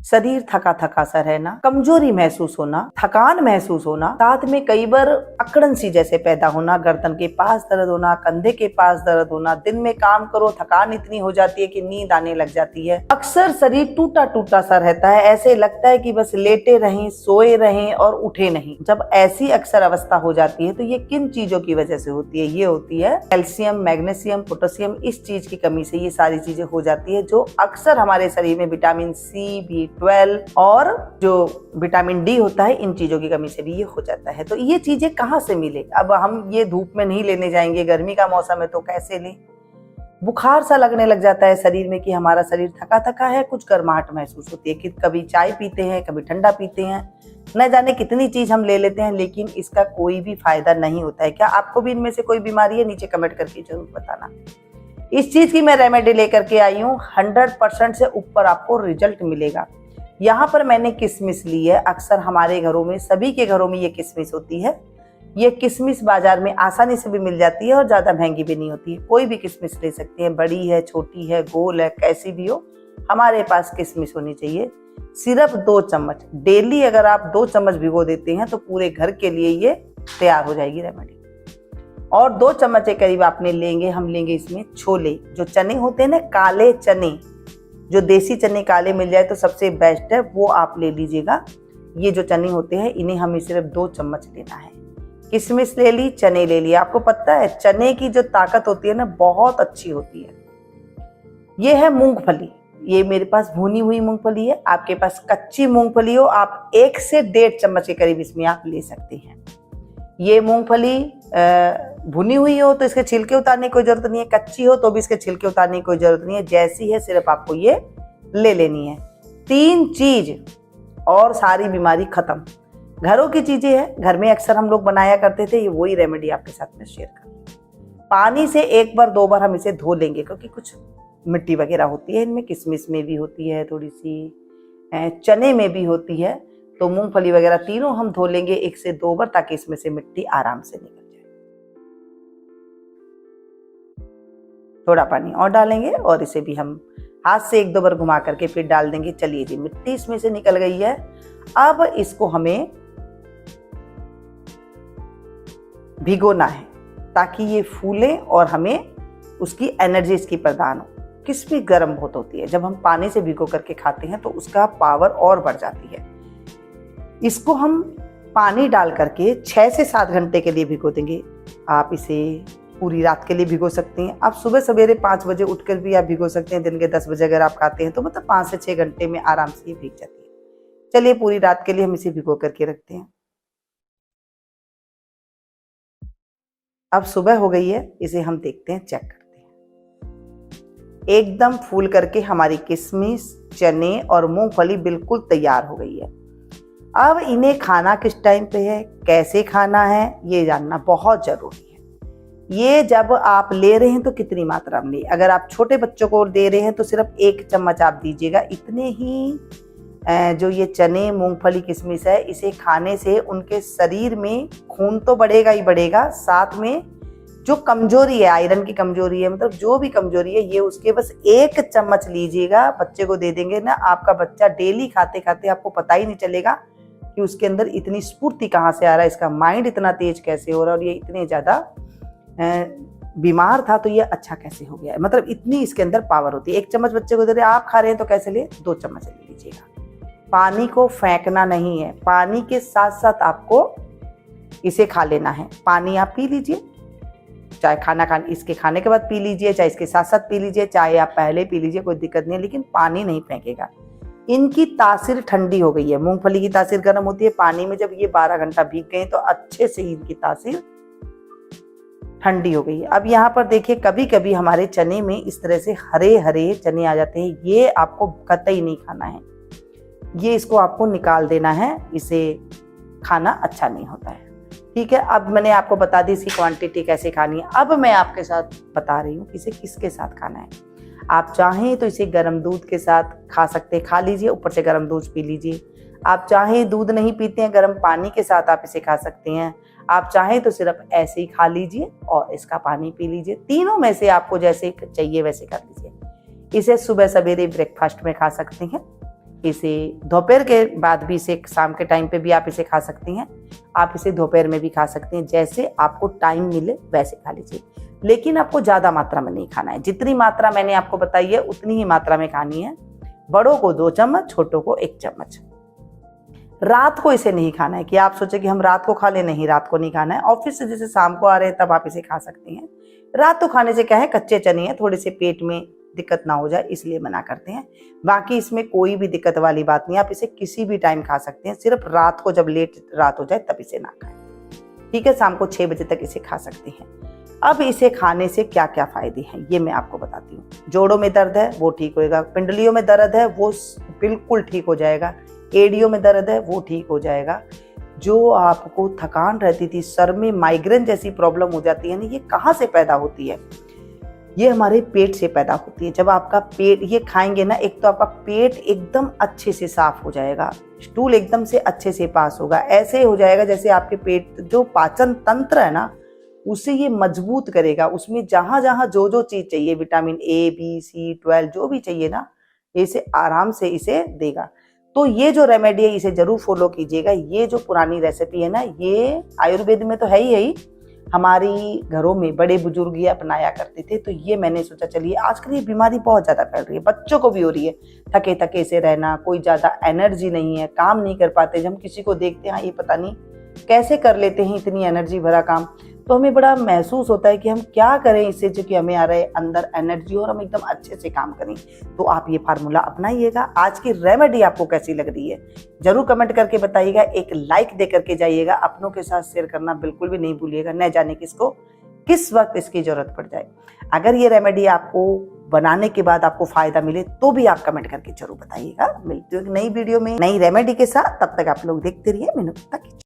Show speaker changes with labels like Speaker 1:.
Speaker 1: शरीर थका थका सा रहना, कमजोरी महसूस होना, थकान महसूस होना, साथ में कई बार अकड़न सी जैसे पैदा होना, गर्दन के पास दर्द होना, कंधे के पास दर्द होना, दिन में काम करो थकान इतनी हो जाती है कि नींद आने लग जाती है। अक्सर शरीर टूटा टूटा सा रहता है, ऐसे लगता है कि बस लेटे रहें, सोए रहें और उठे नहीं। जब ऐसी अक्सर अवस्था हो जाती है तो ये किन चीजों की वजह से होती है? ये होती है कैल्शियम, मैग्नीशियम, पोटेशियम, इस चीज की कमी से ये सारी चीजें हो जाती है, जो अक्सर हमारे शरीर में विटामिन सी, B12 और जो विटामिन डी होता है, इन चीजों की कमी से भी ये हो जाता है। तो ये चीजें कहाँ से मिले? अब हम ये धूप में नहीं लेने जाएंगे, गर्मी का मौसम है तो कैसे लें? बुखार सा लगने लग जाता है शरीर में कि हमारा शरीर थका थका है, कुछ गर्माहट महसूस होती है कि कभी चाय पीते हैं, कभी ठंडा पीते हैं, न जाने कितनी चीज हम ले लेते हैं, लेकिन इसका कोई भी फायदा नहीं होता है। क्या आपको भी इनमें से कोई बीमारी है? नीचे कमेंट करके जरूर बताना। इस चीज की मैं रेमेडी लेकर के आई हूँ, 100% से ऊपर आपको रिजल्ट मिलेगा। यहाँ पर मैंने किशमिश ली है। अक्सर हमारे घरों में, सभी के घरों में ये किशमिश होती है। ये किशमिश बाजार में आसानी से भी मिल जाती है और ज्यादा महंगी भी नहीं होती है। कोई भी किशमिश ले सकते हैं, बड़ी है, छोटी है, गोल है, कैसी भी हो, हमारे पास किशमिश होनी चाहिए। सिर्फ 2 चम्मच डेली अगर आप 2 चम्मच भिगो देते हैं तो पूरे घर के लिए ये तैयार हो जाएगी रेमेडी। और 2 चम्मच के करीब आपने लेंगे, हम लेंगे इसमें छोले, जो चने होते हैं ना, काले चने, जो देसी चने काले मिल जाए तो सबसे बेस्ट है, वो आप ले लीजिएगा। ये जो चने होते हैं इन्हें हमें सिर्फ 2 चम्मच लेना है। किशमिश ले ली, चने ले लिए। आपको पता है चने की जो ताकत होती है ना, बहुत अच्छी होती है। ये है मूंगफली, ये मेरे पास भुनी हुई मूंगफली है। आपके पास कच्ची मूंगफली हो, आप 1 से 1.5 चम्मच के करीब इसमें आप ले सकते हैं। ये मूंगफली भुनी हुई हो तो इसके छिलके उतारने की कोई जरूरत नहीं है, कच्ची हो तो भी इसके छिलके उतारने की कोई जरूरत नहीं है, जैसी है सिर्फ आपको ये ले लेनी है। 3 चीज और सारी बीमारी खत्म। घरों की चीजें हैं, घर में अक्सर हम लोग बनाया करते थे, ये वही रेमेडी आपके साथ में शेयर कर। पानी से 1 बार 2 बार हम इसे धो लेंगे, क्योंकि कुछ मिट्टी वगैरह होती है इनमें, किशमिश में भी होती है, थोड़ी सी चने में भी होती है, तो मूंगफली वगैरह तीनों हम धो लेंगे 1 से 2 बार, ताकि इसमें से मिट्टी आराम से निकल जाए। थोड़ा पानी और डालेंगे और इसे भी हम हाथ से 1-2 बार घुमा करके फिर डाल देंगे। चलिए जी, मिट्टी इसमें से निकल गई है। अब इसको हमें भिगोना है ताकि ये फूले और हमें उसकी एनर्जी इसकी प्रदान हो। किशमिश गर्म बहुत होती है, जब हम पानी से भिगो करके खाते हैं तो उसका पावर और बढ़ जाती है। इसको हम पानी डाल करके 6 से 7 घंटे के लिए भिगो देंगे। आप इसे पूरी रात के लिए भिगो सकते हैं। आप सुबह सवेरे 5 बजे उठकर भी आप भिगो सकते हैं। दिन के 10 बजे अगर आप खाते हैं तो मतलब 5 से 6 घंटे में आराम से ये भीग जाती है। चलिए पूरी रात के लिए हम इसे भिगो करके रखते हैं। अब सुबह हो गई है, इसे हम देखते हैं, चेक करते हैं। एकदम फूल करके हमारी किशमिश, चने और मूंगफली बिल्कुल तैयार हो गई है। अब इन्हें खाना किस टाइम पे है, कैसे खाना है, ये जानना बहुत जरूरी है। ये जब आप ले रहे हैं तो कितनी मात्रा में, अगर आप छोटे बच्चों को दे रहे हैं तो सिर्फ 1 चम्मच आप दीजिएगा। इतने ही जो ये चने, मूंगफली, किशमिश है, इसे खाने से उनके शरीर में खून तो बढ़ेगा ही बढ़ेगा, साथ में जो कमजोरी है, आयरन की कमजोरी है, मतलब जो भी कमजोरी है, ये उसके बस 1 चम्मच लीजिएगा, बच्चे को दे देंगे ना, आपका बच्चा डेली खाते खाते आपको पता ही नहीं चलेगा कि उसके अंदर इतनी स्फूर्ति कहाँ से आ रहा है, इसका माइंड इतना तेज कैसे हो रहा है, और ये इतने ज्यादा बीमार था तो ये अच्छा कैसे हो गया है। मतलब इतनी इसके अंदर पावर होती है। 1 चम्मच बच्चे को दे रहे, आप खा रहे हैं तो कैसे ले, 2 चम्मच ले लीजिएगा। पानी को फेंकना नहीं है, पानी के साथ साथ आपको इसे खा लेना है। पानी आप पी लीजिए, चाहे इसके खाने के बाद पी लीजिए, चाहे इसके साथ साथ पी लीजिए, चाहे आप पहले पी लीजिए, कोई दिक्कत नहीं है, लेकिन पानी नहीं फेंकेगा। इनकी तासीर ठंडी हो गई है, मूंगफली की तासीर गर्म होती है, पानी में जब ये 12 घंटा भीग गए तो अच्छे से इनकी तासीर ठंडी हो गई है। अब यहाँ पर देखिए, कभी कभी हमारे चने में इस तरह से हरे हरे चने आ जाते हैं, ये आपको कतई नहीं खाना है, ये इसको आपको निकाल देना है, इसे खाना अच्छा नहीं होता है। ठीक है, अब मैंने आपको बता दी इसकी क्वांटिटी कैसे खानी है। अब मैं आपके साथ बता रही हूँ इसे किसके साथ खाना है। आप चाहें तो इसे गर्म दूध के साथ खा सकते, खा लीजिए, ऊपर से गर्म दूध पी लीजिए। आप चाहें दूध नहीं पीते हैं, गर्म पानी के साथ आप इसे खा सकते हैं। आप चाहें तो सिर्फ ऐसे ही खा लीजिए और इसका पानी पी लीजिए। तीनों में से आपको जैसे चाहिए वैसे कर लीजिए। इसे सुबह सवेरे ब्रेकफास्ट में खा सकते हैं, इसे दोपहर के बाद भी, इसे शाम के टाइम पे भी आप इसे खा सकती हैं, आप इसे दोपहर में भी खा सकती हैं, जैसे आपको टाइम मिले वैसे खा लीजिए। लेकिन आपको ज़्यादा मात्रा में नहीं खाना है, जितनी मात्रा मैंने आपको बताई है उतनी ही मात्रा में खानी है। बड़ों को 2 चम्मच, छोटों को 1 चम्मच। रात को इसे नहीं खाना है कि आप सोचे कि हम रात को खा लें, नहीं, रात को नहीं खाना है। ऑफिस से जैसे शाम को आ रहे हैं तब आप इसे खा सकती हैं। रात को खाने से क्या है, कच्चे चने हैं, थोड़े से पेट में दिक्कत ना हो जाए इसलिए मना करते हैं। बाकी इसमें कोई भी दिक्कत वाली बात नहीं, आप इसे किसी भी टाइम खा सकते हैं, सिर्फ रात को जब लेट रात हो जाए तब इसे ना खाएं, ठीक है। शाम को 6 बजे तक इसे खा सकते हैं। अब इसे खाने से क्या क्या फायदे हैं ये मैं आपको बताती हूँ। जोड़ों में दर्द है वो ठीक होएगा, पिंडलियों में दर्द है वो बिल्कुल ठीक हो जाएगा, एड़ियों में दर्द है वो ठीक हो जाएगा। जो आपको थकान रहती थी, सर में माइग्रेन जैसी प्रॉब्लम हो जाती है ना, ये कहाँ से पैदा होती है, ये हमारे पेट से पैदा होती है। जब आपका पेट ये खाएंगे ना, एक तो आपका पेट एकदम अच्छे से साफ हो जाएगा, स्टूल एकदम से अच्छे से पास होगा, ऐसे हो जाएगा जैसे आपके पेट जो पाचन तंत्र है ना उसे ये मजबूत करेगा। उसमें जहां जहां जो जो चीज चाहिए, विटामिन ए, बी, सी, 12 जो भी चाहिए ना, इसे आराम से इसे देगा। तो ये जो रेमेडी है इसे जरूर फॉलो कीजिएगा। ये जो पुरानी रेसिपी है ना, ये आयुर्वेद में तो है ही, हमारी घरों में बड़े बुजुर्ग ये अपनाया करते थे। तो ये मैंने सोचा चलिए, आजकल ये बीमारी बहुत ज्यादा फैल रही है, बच्चों को भी हो रही है, थके थके से रहना, कोई ज्यादा एनर्जी नहीं है, काम नहीं कर पाते। जब हम किसी को देखते हैं ये पता नहीं कैसे कर लेते हैं इतनी एनर्जी भरा काम, तो हमें बड़ा महसूस होता है कि हम क्या करें इससे जो कि हमें आ रहे अंदर एनर्जी और हम एकदम अच्छे से काम करें। तो आप ये फार्मूला अपनाइएगा। आज की रेमेडी आपको कैसी लग रही है जरूर कमेंट करके बताइएगा, एक लाइक दे करके जाइएगा, अपनों के साथ शेयर करना बिल्कुल भी नहीं भूलिएगा, न जाने किसको किस वक्त इसकी जरूरत पड़ जाए। अगर ये रेमेडी आपको बनाने के बाद आपको फायदा मिले तो भी आप कमेंट करके जरूर बताइएगा। मिलती हूँ एक नई वीडियो में नई रेमेडी के साथ, तब तक आप लोग देखते रहिए मीनू तक।